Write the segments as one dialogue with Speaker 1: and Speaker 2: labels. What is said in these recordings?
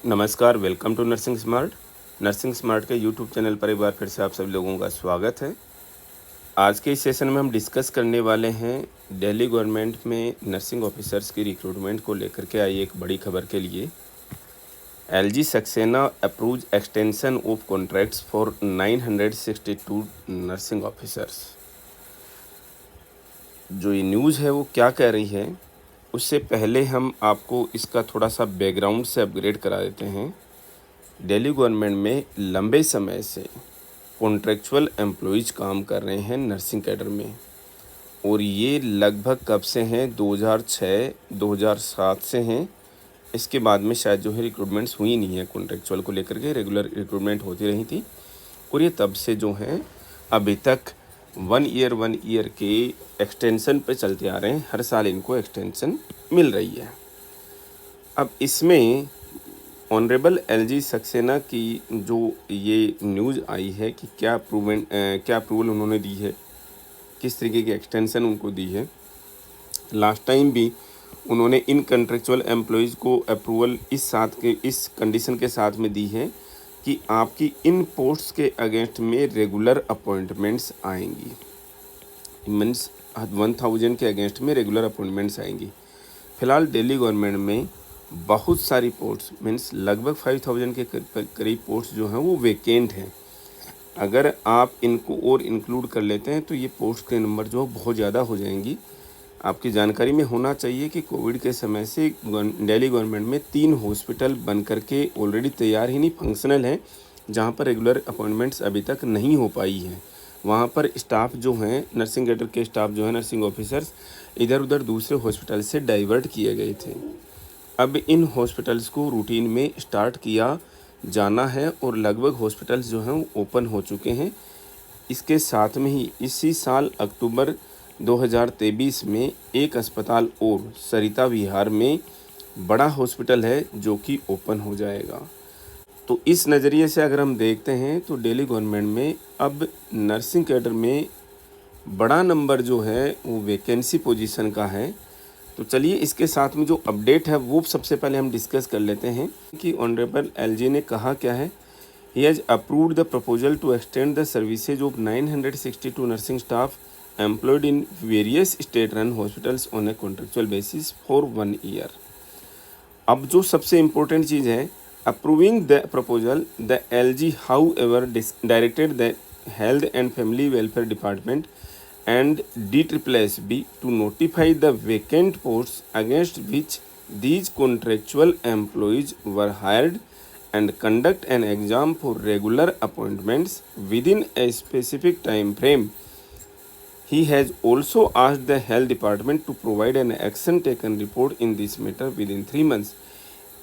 Speaker 1: नमस्कार, welcome to nursing smart. Nursing smart के YouTube channel पर एक बार फिर से आप सभी लोगों का स्वागत है। आज के इस सेशन में हम डिस्कस करने वाले हैं दिल्ली गवर्नमेंट में नर्सिंग ऑफिसर्स की रिक्रूटमेंट को लेकर के आई एक बड़ी खबर के लिए। LG Saxena approves extension of contracts for 962 nursing officers. जो ये न्यूज़ है वो क्या कह रही है, उससे पहले हम आपको इसका थोड़ा सा बैकग्राउंड से अपग्रेड करा देते हैं। दिल्ली गवर्नमेंट में लंबे समय से कॉन्ट्रेक्चुअल एम्प्लॉयज़ काम कर रहे हैं नर्सिंग कैडर में, और ये लगभग कब से हैं, 2006-2007 से हैं। इसके बाद में शायद जो है रिक्रूटमेंट्स हुई नहीं है कॉन्ट्रेक्चुअल को लेकर के, रेगुलर रिक्रूटमेंट होती रही थी। और ये तब से जो हैं अभी तक 1 ईयर के एक्सटेंशन पे चलते आ रहे हैं। हर साल इनको एक्सटेंशन मिल रही है। अब इसमें ऑनरेबल एलजी सक्सेना की जो ये न्यूज़ आई है कि क्या अप्रूवल उन्होंने दी है, किस तरीके की एक्सटेंशन उनको दी है। लास्ट टाइम भी उन्होंने इन कॉन्ट्रेक्चुअल एम्प्लॉयज़ को अप्रूवल इस कंडीशन के साथ में दी है कि आपकी इन पोस्ट्स के अगेंस्ट में रेगुलर अपॉइंटमेंट्स आएंगी। मीन्स 1000 के अगेंस्ट में रेगुलर अपॉइंटमेंट्स आएंगी। फ़िलहाल दिल्ली गवर्नमेंट में बहुत सारी पोस्ट्स मीन्स लगभग 5000 के करीब पोस्ट जो हैं वो वेकेंट हैं। अगर आप इनको और इंक्लूड कर लेते हैं तो ये पोस्ट के नंबर जो बहुत ज़्यादा हो जाएंगी। आपकी जानकारी में होना चाहिए कि कोविड के समय से दिल्ली गवर्नमेंट में 3 हॉस्पिटल बन करके ऑलरेडी तैयार ही नहीं, फंक्शनल हैं, जहाँ पर रेगुलर अपॉइंटमेंट्स अभी तक नहीं हो पाई हैं। वहाँ पर स्टाफ जो हैं, नर्सिंग कैडर के स्टाफ जो हैं, नर्सिंग ऑफिसर्स इधर उधर दूसरे हॉस्पिटल से डाइवर्ट किए गए थे। अब इन हॉस्पिटल्स को रूटीन में स्टार्ट किया जाना है और लगभग हॉस्पिटल्स जो हैं वो ओपन हो चुके हैं। इसके साथ में ही इसी साल अक्टूबर 2023 में एक अस्पताल और सरिता विहार में बड़ा हॉस्पिटल है जो कि ओपन हो जाएगा। तो इस नज़रिए से अगर हम देखते हैं तो दिल्ली गवर्नमेंट में अब नर्सिंग कैडर में बड़ा नंबर जो है वो वैकेंसी पोजीशन का है। तो चलिए इसके साथ में जो अपडेट है वो सबसे पहले हम डिस्कस कर लेते हैं कि ऑनरेबल एलजी ने कहा क्या है। He has approved the proposal to extend the services of 962 nursing staff employed in various state run hospitals on a contractual basis for 1 year. अब जो सबसे इम्पोर्टेंट चीज़ है, approving the proposal, the LG however directed the health and family welfare department and DSSB to notify the vacant posts against which these contractual employees were hired and conduct an exam for regular appointments within a specific time frame. He has also asked the health department to provide an action taken report in this matter within 3 months.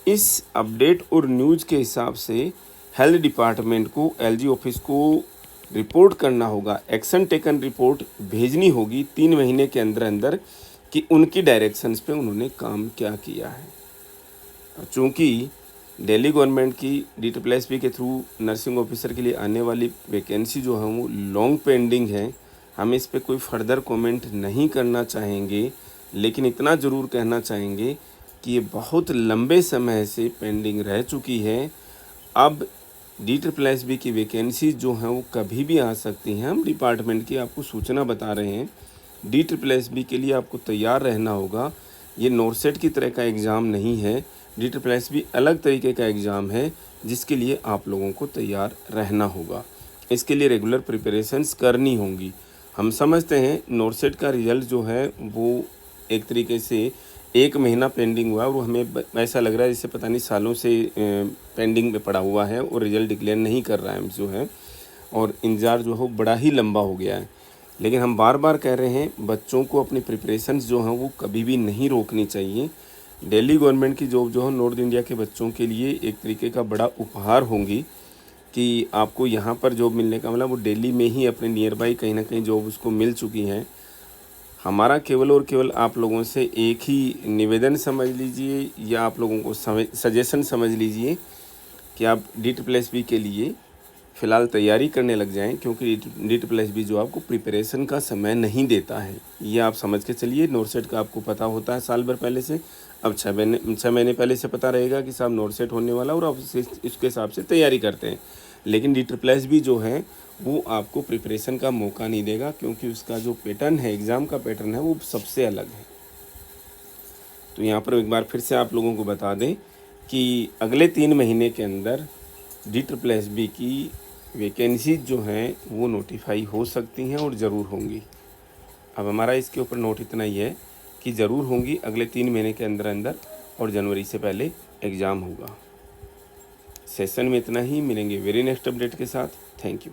Speaker 1: इस update और news के हिसाब से health department को LG office को report करना होगा, action taken report भेजनी होगी 3 महीने के अंदर अंदर कि उनकी डायरेक्शंस पे उन्होंने काम क्या किया है। चूँकि दिल्ली गवर्नमेंट की DSSB के थ्रू नर्सिंग ऑफिसर के लिए आने वाली वैकेंसी जो है वो लॉन्ग पेंडिंग है, हम इस पे कोई फर्दर कमेंट नहीं करना चाहेंगे, लेकिन इतना ज़रूर कहना चाहेंगे कि ये बहुत लंबे समय से पेंडिंग रह चुकी है। अब DSSB की वैकेंसी जो हैं वो कभी भी आ सकती हैं। हम डिपार्टमेंट की आपको सूचना बता रहे हैं। DSSB के लिए आपको तैयार रहना होगा। ये नॉर्सेट की तरह का एग्ज़ाम नहीं है। DSSB अलग तरीके का एग्ज़ाम है जिसके लिए आप लोगों को तैयार रहना होगा। इसके लिए रेगुलर प्रिपरेशंस करनी होंगी। हम समझते हैं नॉर्सेट का रिज़ल्ट जो है वो एक तरीके से 1 महीना पेंडिंग हुआ और हमें ऐसा लग रहा है जैसे पता नहीं सालों से पेंडिंग में पड़ा हुआ है और रिज़ल्ट डिक्लेयर नहीं कर रहा है जो है, और इंतज़ार जो है बड़ा ही लंबा हो गया है। लेकिन हम बार बार कह रहे हैं बच्चों को अपनी प्रिपरेशंस जो हैं वो कभी भी नहीं रोकनी चाहिए। दिल्ली गवर्नमेंट की जॉब जो है नॉर्थ इंडिया के बच्चों के लिए एक तरीके का बड़ा उपहार होंगी कि आपको यहाँ पर जॉब मिलने का मतलब वो दिल्ली में ही अपने नियर बाई कहीं ना कहीं जॉब उसको मिल चुकी है। हमारा केवल और केवल आप लोगों से एक ही निवेदन समझ लीजिए या आप लोगों को सजेशन समझ लीजिए कि आप DSSB के लिए फ़िलहाल तैयारी करने लग जाएं, क्योंकि DSSB जो आपको प्रिपरेशन का समय नहीं देता है। ये आप समझ के चलिए। नॉर्सेट का आपको पता होता है साल भर पहले से, अब 6 महीने पहले से पता रहेगा कि साहब नोट सेट होने वाला, और आप इसके हिसाब से तैयारी करते हैं। लेकिन DSSS जो है वो आपको प्रिपरेशन का मौका नहीं देगा, क्योंकि उसका जो पैटर्न है, एग्ज़ाम का पैटर्न है, वो सबसे अलग है। तो यहाँ पर एक बार फिर से आप लोगों को बता दें कि अगले 3 महीने के अंदर DSSB की वैकेंसी जो हैं वो नोटिफाई हो सकती हैं और ज़रूर होंगी। अब हमारा इसके ऊपर नोट इतना ही है कि ज़रूर होंगी अगले 3 महीने के अंदर अंदर, और जनवरी से पहले एग्ज़ाम होगा। सेशन में इतना ही, मिलेंगे वेरी नेक्स्ट अपडेट के साथ। Thank you.